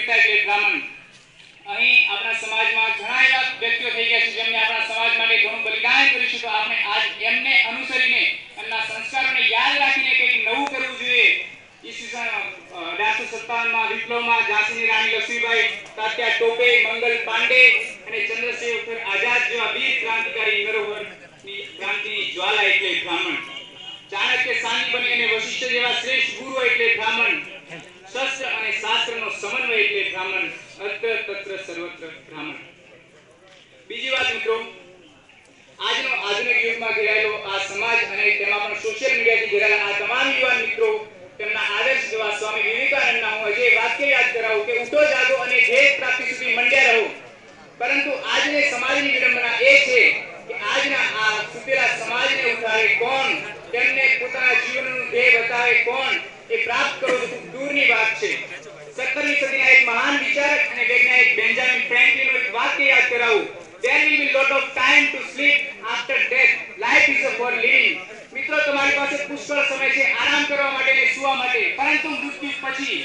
પિતા એટલે બ્રાહ્મણ. અહીં આપણા સમાજમાં ઘણા એવા વ્યક્તિઓ થઈ ગયા છે જેમને આપણા સમાજ માટે ઘણું બલિદાન કર્યું છે, તો આપણે આજ એમને અનુસરીને એમના સંસ્કારોને યાદ રાખીને કંઈક નવું કરવું જોઈએ. ઈસવીસન 1857માં વિપ્લવમાં ઝાંસીની રાણી લક્ષ્મીબાઈ, તાત્યા ટોપે, મંગલ પાંડે અને ચંદ્રશેખર આઝાદ જેવા વીર ક્રાંતિકારી નરોવરની ક્રાંતિની જ્વાલા એટલે બ્રાહ્મણ. ચાણક્ય સાની બની અને વશિષ્ઠ જેવા શ્રેષ્ઠ ગુરુ એટલે બ્રાહ્મણ. શસ્ત્ર અને શાસ્ત્રનો સમન્વય એટલે બ્રાહ્મણ. અત્ર તત્ર સર્વત્ર બ્રાહ્મણ. બીજી વાત મિત્રો, આજનો આધુનિક યુગમાં ઘેરાયેલો આ સમાજ અને તેમાં પણ સોશિયલ મીડિયાથી ઘેરાયેલા આ તમામ યુવાન મિત્રો, તેમના આદર્શ એવા સ્વામી વિવેકાનંદના હું હજી વાક્ય યાદ કરાવું કે ઉઠો જાગો અને ધ્યેય પ્રાપ્તિ સુધી મંડ્યા રહો. પરંતુ આજની સમાજની વિડંબના એ છે કે આજના આ સુતેલા સમાજને ઉઠાવે કોણ, તેમને પોતાના જીવનનું ધ્યેય બતાવે કોણ, એ પ્રાપ્ત કરવું ખૂબ દૂરની વાત છે. 17મી સદીના એક મહાન વિચારક અને વૈજ્ઞાનિક બેન્જામિન ફ્રેન્કલિનનું એક વાક્ય યાદ કરાવું. There will be lot of time to sleep after death. Life is for living. મિત્રો, તમારી પાસે પુષ્કળ સમય છે આરામ કરવા માટે અને સૂવા માટે, પરંતુ મૃત્યુ પછી